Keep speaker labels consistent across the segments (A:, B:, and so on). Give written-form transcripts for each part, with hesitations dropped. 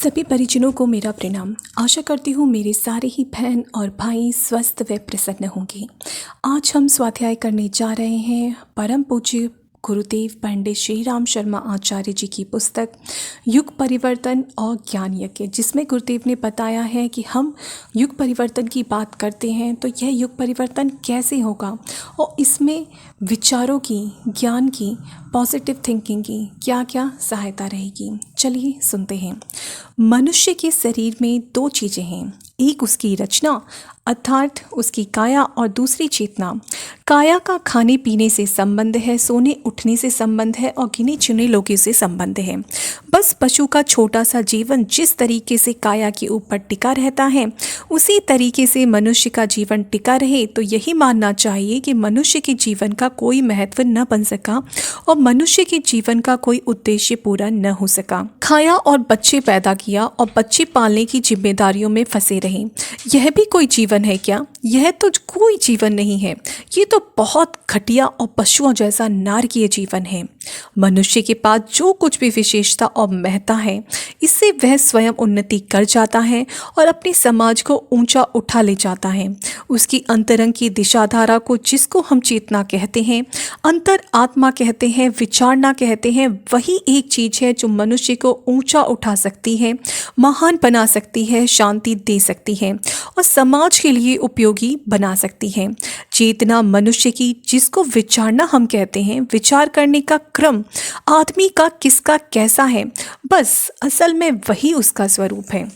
A: सभी परिजनों को मेरा प्रणाम। आशा करती हूँ मेरे सारे ही बहन और भाई स्वस्थ व प्रसन्न होंगे। आज हम स्वाध्याय करने जा रहे हैं परम पूज्य गुरुदेव पंडित श्री राम शर्मा आचार्य जी की पुस्तक युग परिवर्तन और ज्ञान यज्ञ, जिसमें गुरुदेव ने बताया है कि हम युग परिवर्तन की बात करते हैं तो यह युग परिवर्तन कैसे होगा और इसमें विचारों की, ज्ञान की, पॉजिटिव थिंकिंग की क्या क्या सहायता रहेगी। चलिए सुनते हैं। मनुष्य के शरीर में दो चीज़ें हैं, एक उसकी रचना अर्थात उसकी काया और दूसरी चेतना। काया का खाने पीने से संबंध है, सोने उठने से संबंध है और गिने चुने लोगों से संबंध है। बस पशु का छोटा सा जीवन जिस तरीके से काया के ऊपर टिका रहता है उसी तरीके से मनुष्य का जीवन टिका रहे तो यही मानना चाहिए कि मनुष्य के जीवन का कोई महत्व न बन सका और मनुष्य के जीवन का कोई उद्देश्य पूरा न हो सका। खाया और बच्चे पैदा किया और बच्चे पालने की जिम्मेदारियों में फंसे रहे, यह भी कोई जीवन है क्या? यह तो कोई जीवन नहीं है, ये तो बहुत घटिया और पशुओं जैसा नारकीय जीवन है। मनुष्य के पास जो कुछ भी विशेषता और महत्ता है इससे वह स्वयं उन्नति कर जाता है और अपने समाज को ऊंचा उठा ले जाता है। उसकी अंतरंग की दिशाधारा को, जिसको हम चेतना कहते हैं, अंतर आत्मा कहते हैं, विचारना कहते हैं, वही एक चीज है जो मनुष्य को ऊंचा उठा सकती है, महान बना सकती है, शांति दे सकती है और समाज के लिए उपयोगी बना सकती है। चेतना मनुष्य की, जिसको विचारना हम कहते हैं, विचार करने का क्रम आदमी का किसका कैसा है, बस असल में वही उसका स्वरूप है।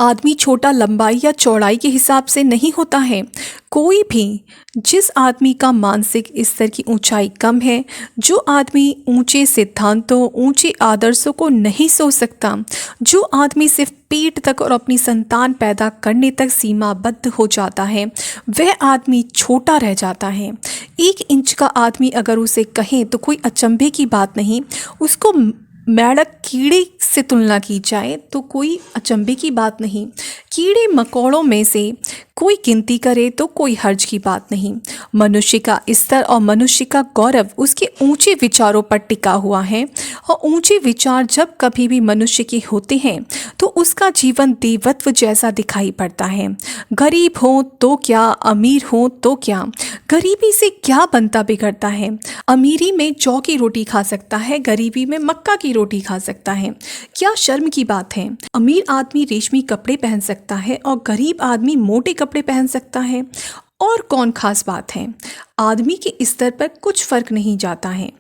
A: आदमी छोटा लंबाई या चौड़ाई के हिसाब से नहीं होता है। कोई भी, जिस आदमी का मानसिक स्तर की ऊंचाई कम है, जो आदमी ऊंचे सिद्धांतों, ऊंचे आदर्शों को नहीं सोच सकता, जो आदमी सिर्फ पेट तक और अपनी संतान पैदा करने तक सीमाबद्ध हो जाता है, वह आदमी छोटा रह जाता है। 1 इंच का आदमी अगर उसे कहें तो कोई अचंभे की बात नहीं, उसको मेंढक कीड़े से तुलना की जाए तो कोई अचंभे की बात नहीं। कीड़े मकोड़ों में से कोई गिनती करे तो कोई हर्ज की बात नहीं। मनुष्य का स्तर और मनुष्य का गौरव उसके ऊंचे विचारों पर टिका हुआ है और ऊंचे विचार जब कभी भी मनुष्य के होते हैं तो उसका जीवन देवत्व जैसा दिखाई पड़ता है। गरीब हो तो क्या, अमीर हो तो क्या, गरीबी से क्या बनता बिगड़ता है। अमीरी में जौ की रोटी खा सकता है, गरीबी में मक्का की रोटी खा सकता है। क्या शर्म की बात है? अमीर आदमी रेशमी कपड़े पहन सकता है और गरीब आदमी मोटे कपड़े पहन सकता है। और कौन खास बात है? आदमी के स्तर पर कुछ फर्क नहीं जाता है,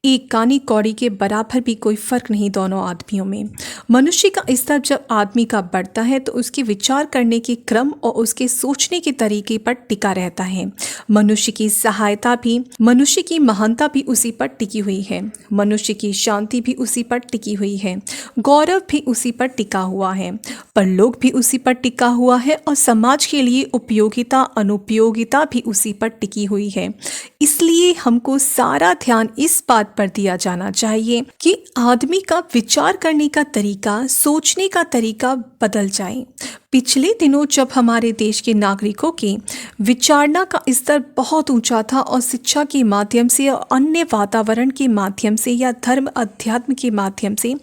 A: एक कानी कौड़ी के बराबर भी कोई फर्क नहीं दोनों आदमियों में। मनुष्य का स्तर जब आदमी का बढ़ता है तो उसके विचार करने के क्रम और उसके सोचने के तरीके पर टिका रहता है। मनुष्य की सहायता भी, मनुष्य की महानता भी उसी पर टिकी हुई है, मनुष्य की शांति भी उसी पर टिकी हुई है, गौरव भी उसी पर टिका हुआ है, परलोक भी उसी पर टिका हुआ है और समाज के लिए उपयोगिता अनुपयोगिता भी उसी पर टिकी हुई है। इसलिए हमको सारा ध्यान इस बात पर दिया जाना चाहिए कि आदमी का विचार करने का तरीका, सोचने का तरीका बदल जाए। पिछले दिनों जब हमारे देश के नागरिकों के विचारना का स्तर बहुत ऊंचा था और शिक्षा के माध्यम से और अन्य वातावरण के माध्यम से या धर्म अध्यात्म के माध्यम से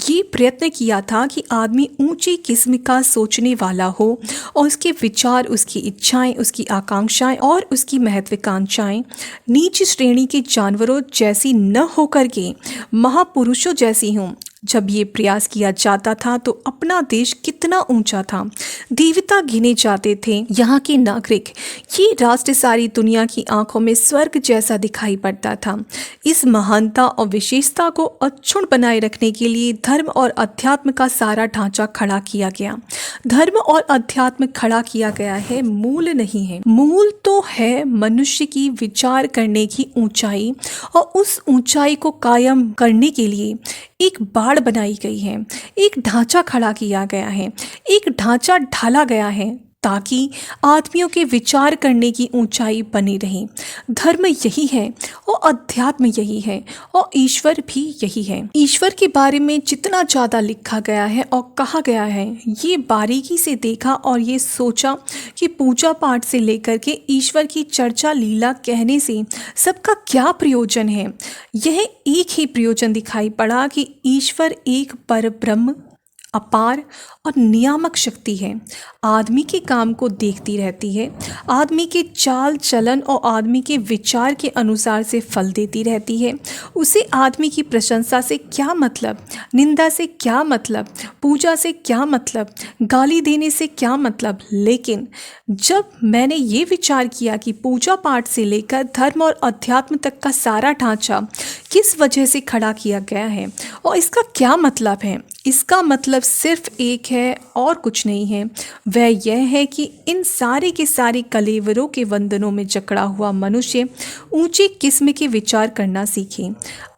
A: ये प्रयत्न किया था कि आदमी ऊंची किस्म का सोचने वाला हो और उसके विचार, उसकी इच्छाएं, उसकी आकांक्षाएं और उसकी महत्वाकांक्षाएं नीच श्रेणी के जानवरों जैसी न होकर के महापुरुषों जैसी हों। जब ये प्रयास किया जाता था तो अपना देश कितना ऊंचा था, देवता गिने जाते थे यहाँ के नागरिक। ये राष्ट्र सारी दुनिया की आंखों में स्वर्ग जैसा दिखाई पड़ता था। इस महानता और विशेषता को अक्षुण्ण बनाए रखने के लिए धर्म और अध्यात्म का सारा ढांचा खड़ा किया गया। धर्म और अध्यात्म खड़ा किया गया है, मूल नहीं है। मूल तो है मनुष्य की विचार करने की ऊंचाई और उस ऊंचाई को कायम करने के लिए एक बाड़ बनाई गई है, एक ढांचा खड़ा किया गया है, एक ढांचा ढाला गया है ताकि आदमियों के विचार करने की ऊंचाई बनी रहे। धर्म यही है और अध्यात्म यही है और ईश्वर भी यही है। ईश्वर के बारे में जितना ज़्यादा लिखा गया है और कहा गया है, ये बारीकी से देखा और ये सोचा कि पूजा पाठ से लेकर के ईश्वर की चर्चा लीला कहने से सबका क्या प्रयोजन है। यह एक ही प्रयोजन दिखाई पड़ा कि ईश्वर एक पर ब्रह्म अपार और नियामक शक्ति है। आदमी के काम को देखती रहती है, आदमी के चाल चलन और आदमी के विचार के अनुसार से फल देती रहती है। उसे आदमी की प्रशंसा से क्या मतलब, निंदा से क्या मतलब, पूजा से क्या मतलब, गाली देने से क्या मतलब। लेकिन जब मैंने ये विचार किया कि पूजा पाठ से लेकर धर्म और अध्यात्म तक का सारा ढांचा किस वजह से खड़ा किया गया है और इसका क्या मतलब है, इसका मतलब सिर्फ एक है और कुछ नहीं है। वह यह है कि इन सारे के सारे कलेवरों के वंदनों में जकड़ा हुआ मनुष्य ऊंची किस्म के विचार करना सीखे,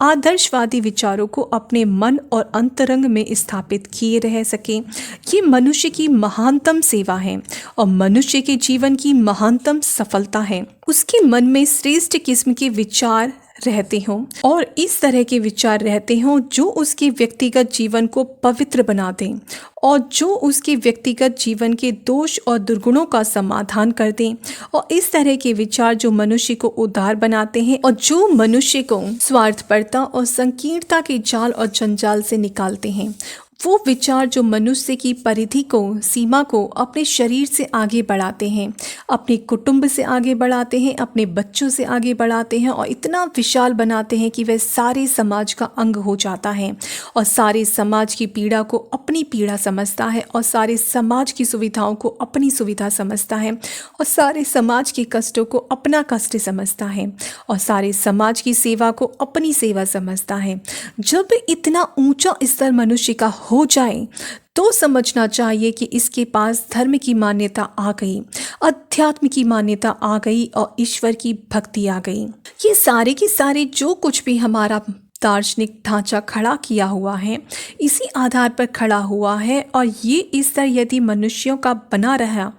A: आदर्शवादी विचारों को अपने मन और अंतरंग में स्थापित किए रह सके। ये मनुष्य की महानतम सेवा है और मनुष्य के जीवन की महानतम सफलता है। उसके मन में श्रेष्ठ किस्म के विचार रहते हों और इस तरह के विचार रहते हों जो उसके व्यक्तिगत जीवन को पवित्र बना दें और जो उसके व्यक्तिगत जीवन के दोष और दुर्गुणों का समाधान कर दें, और इस तरह के विचार जो मनुष्य को उदार बनाते हैं और जो मनुष्य को स्वार्थपरता और संकीर्णता के जाल और जंजाल से निकालते हैं। वो विचार जो मनुष्य की परिधि को, सीमा को अपने शरीर से आगे बढ़ाते हैं, अपने कुटुंब से आगे बढ़ाते हैं, अपने बच्चों से आगे बढ़ाते हैं और इतना विशाल बनाते हैं कि वह सारे समाज का अंग हो जाता है और सारे समाज की पीड़ा को अपनी पीड़ा समझता है और सारे समाज की सुविधाओं को अपनी सुविधा समझता है और सारे समाज के कष्टों को अपना कष्ट समझता है और सारे समाज की सेवा को अपनी सेवा समझता है। जब इतना ऊंचा स्तर मनुष्य का हो जाए तो समझना चाहिए कि इसके पास धर्म की मान्यता आ गई, अध्यात्म की मान्यता आ गई और ईश्वर की भक्ति आ गई। ये सारे के सारे जो कुछ भी हमारा दार्शनिक ढांचा खड़ा किया हुआ है इसी आधार पर खड़ा हुआ है और ये स्तर यदि मनुष्यों का बना रहा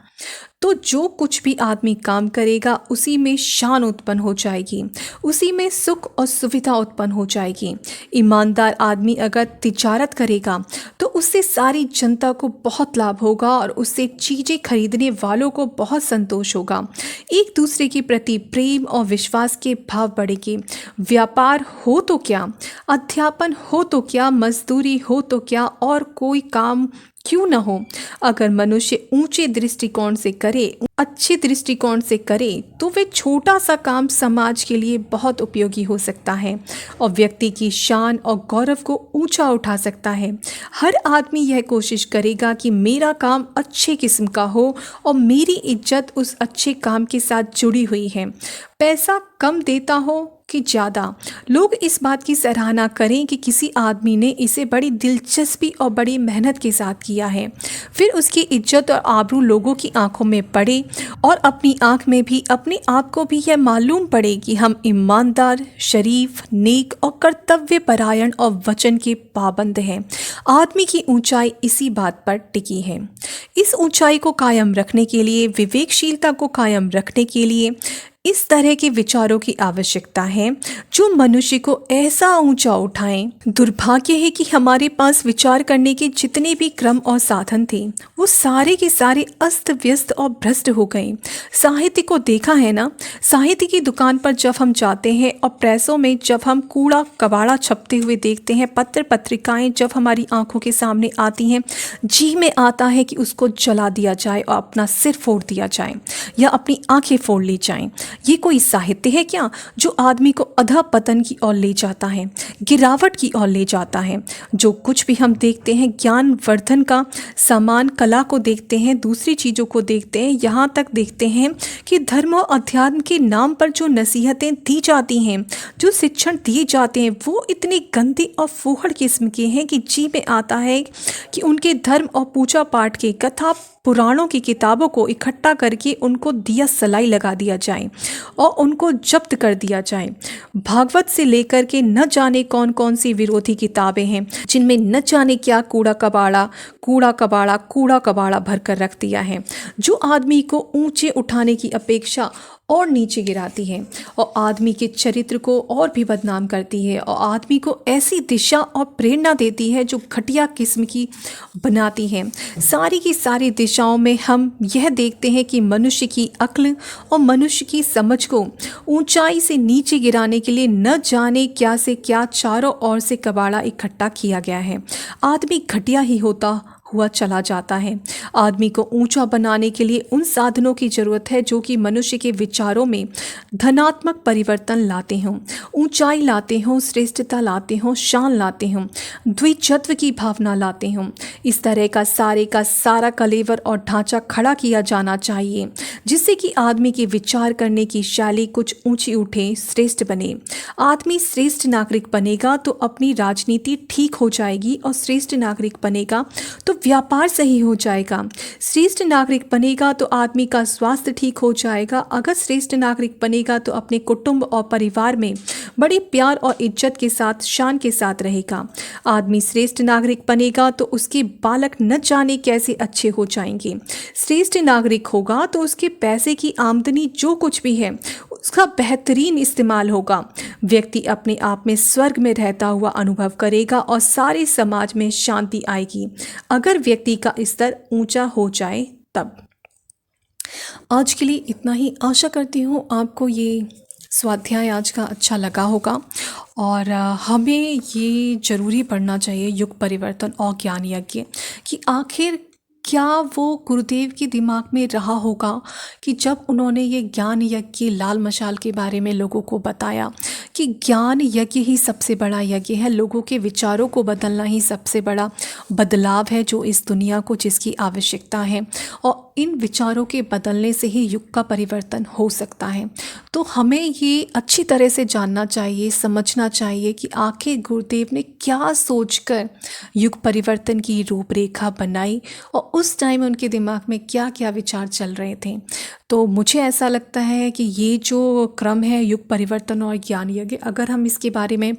A: तो जो कुछ भी आदमी काम करेगा उसी में शान उत्पन्न हो जाएगी, उसी में सुख और सुविधा उत्पन्न हो जाएगी। ईमानदार आदमी अगर तिजारत करेगा तो उससे सारी जनता को बहुत लाभ होगा और उससे चीज़ें खरीदने वालों को बहुत संतोष होगा। एक दूसरे के प्रति प्रेम और विश्वास के भाव बढ़ेंगे। व्यापार हो तो क्या, अध्यापन हो तो क्या, मजदूरी हो तो क्या, और कोई काम क्यों न हो, अगर मनुष्य ऊंचे दृष्टिकोण से करे, अच्छे दृष्टिकोण से करे तो वे छोटा सा काम समाज के लिए बहुत उपयोगी हो सकता है और व्यक्ति की शान और गौरव को ऊंचा उठा सकता है। हर आदमी यह कोशिश करेगा कि मेरा काम अच्छे किस्म का हो और मेरी इज्जत उस अच्छे काम के साथ जुड़ी हुई है। पैसा कम देता हो कि ज़्यादा, लोग इस बात की सराहना करें कि किसी आदमी ने इसे बड़ी दिलचस्पी और बड़ी मेहनत के साथ किया है, फिर उसकी इज्जत और आबरू लोगों की आंखों में पड़े और अपनी आंख में भी अपने आप को भी यह मालूम पड़े कि हम ईमानदार, शरीफ, नेक और कर्तव्य परायण और वचन के पाबंद हैं। आदमी की ऊंचाई इसी बात पर टिकी है। इस ऊंचाई को कायम रखने के लिए, विवेकशीलता को कायम रखने के लिए इस तरह के विचारों की आवश्यकता है जो मनुष्य को ऐसा ऊंचा उठाएं। दुर्भाग्य है कि हमारे पास विचार करने के जितने भी क्रम और साधन थे वो सारे के सारे अस्त व्यस्त और भ्रष्ट हो गए। साहित्य को देखा है ना, साहित्य की दुकान पर जब हम जाते हैं और प्रेसों में जब हम कूड़ा कबाड़ा छपते हुए देखते हैं, पत्र पत्रिकाएं जब हमारी आंखों के सामने आती हैं, जी में आता है कि उसको जला दिया जाए और अपना सिर फोड़ दिया जाए या अपनी आंखें फोड़ ली जाएं। ये कोई साहित्य है क्या जो आदमी को अधःपतन की ओर ले जाता है, गिरावट की ओर ले जाता है? जो कुछ भी हम देखते हैं, ज्ञानवर्धन का सामान, कला को देखते हैं, दूसरी चीज़ों को देखते हैं, यहाँ तक देखते हैं कि धर्म और अध्यात्म के नाम पर जो नसीहतें दी जाती हैं, जो शिक्षण दिए जाते हैं, वो इतने गंदे और फूहड़ किस्म के हैं कि जी में आता है कि उनके धर्म और पूजा पाठ के, कथा पुराणों की किताबों को इकट्ठा करके उनको दिया सलाई लगा दिया जाए और उनको जब्त कर दिया जाए। भागवत से लेकर के न जाने कौन कौन सी विरोधी किताबें हैं जिनमें न जाने क्या कूड़ा कबाड़ा भर कर रख दिया है, जो आदमी को ऊंचे उठाने की अपेक्षा और नीचे गिराती है और आदमी के चरित्र को और भी बदनाम करती है और आदमी को ऐसी दिशा और प्रेरणा देती है जो घटिया किस्म की बनाती है। सारी की सारी दिशा दिशाओं में हम यह देखते हैं कि मनुष्य की अक्ल और मनुष्य की समझ को ऊंचाई से नीचे गिराने के लिए न जाने क्या से क्या चारों ओर से कबाड़ा इकट्ठा किया गया है। आदमी घटिया ही होता हुआ चला जाता है। आदमी को ऊंचा बनाने के लिए उन साधनों की जरूरत है जो कि मनुष्य के विचारों में धनात्मक परिवर्तन लाते हों, ऊंचाई लाते हों, श्रेष्ठता लाते हों, शान लाते हों, द्विजत्व की भावना लाते हों। इस तरह का सारा कलेवर और ढांचा खड़ा किया जाना चाहिए जिससे कि आदमी के विचार करने की शैली कुछ ऊंची उठे, श्रेष्ठ बने। आदमी श्रेष्ठ नागरिक बनेगा तो अपनी राजनीति ठीक हो जाएगी और श्रेष्ठ नागरिक बनेगा तो व्यापार सही हो जाएगा। श्रेष्ठ नागरिक बनेगा तो आदमी का स्वास्थ्य ठीक हो जाएगा। अगर श्रेष्ठ नागरिक बनेगा तो अपने कुटुंब और परिवार में बड़े प्यार और इज्जत के साथ, शान के साथ रहेगा। आदमी श्रेष्ठ नागरिक बनेगा तो उसके बालक न जाने कैसे अच्छे हो जाएंगे। श्रेष्ठ नागरिक होगा तो उसके पैसे की आमदनी जो कुछ भी है उसका बेहतरीन इस्तेमाल होगा। व्यक्ति अपने आप में स्वर्ग में रहता हुआ अनुभव करेगा और सारे समाज में शांति आएगी अगर व्यक्ति का स्तर ऊंचा हो जाए तब। आज के लिए इतना ही। आशा करती हूँ आपको ये स्वाध्याय आज का अच्छा लगा होगा और हमें ये ज़रूरी पढ़ना चाहिए युग परिवर्तन और ज्ञान यज्ञ कि आखिर क्या वो गुरुदेव के दिमाग में रहा होगा कि जब उन्होंने ये ज्ञान यज्ञ की लाल मशाल के बारे में लोगों को बताया कि ज्ञान यज्ञ ही सबसे बड़ा यज्ञ है, लोगों के विचारों को बदलना ही सबसे बड़ा बदलाव है जो इस दुनिया को जिसकी आवश्यकता है और इन विचारों के बदलने से ही युग का परिवर्तन हो सकता है। तो हमें ये अच्छी तरह से जानना चाहिए, समझना चाहिए कि आखिर गुरुदेव ने क्या सोचकर युग परिवर्तन की रूपरेखा बनाई और उस टाइम उनके दिमाग में क्या क्या विचार चल रहे थे। तो मुझे ऐसा लगता है कि ये जो क्रम है युग परिवर्तन और ज्ञान यज्ञ, अगर हम इसके बारे में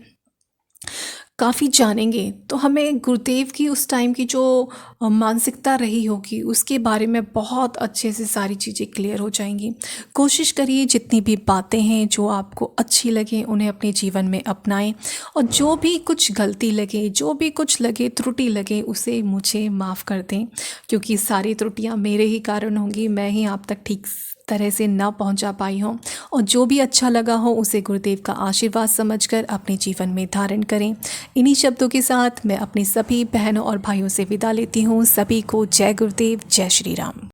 A: काफ़ी जानेंगे तो हमें गुरुदेव की उस टाइम की जो मानसिकता रही होगी उसके बारे में बहुत अच्छे से सारी चीज़ें क्लियर हो जाएंगी। कोशिश करिए जितनी भी बातें हैं जो आपको अच्छी लगे उन्हें अपने जीवन में अपनाएं और जो भी कुछ गलती लगे, जो भी कुछ लगे, त्रुटि लगे उसे मुझे माफ़ कर दें क्योंकि सारी त्रुटियां मेरे ही कारण होंगी, मैं ही आप तक ठीक तरह से ना पहुंचा पाई हूँ। और जो भी अच्छा लगा हो उसे गुरुदेव का आशीर्वाद समझकर अपने जीवन में धारण करें। इन्हीं शब्दों के साथ मैं अपनी सभी बहनों और भाइयों से विदा लेती हूँ। सभी को जय गुरुदेव, जय श्री राम।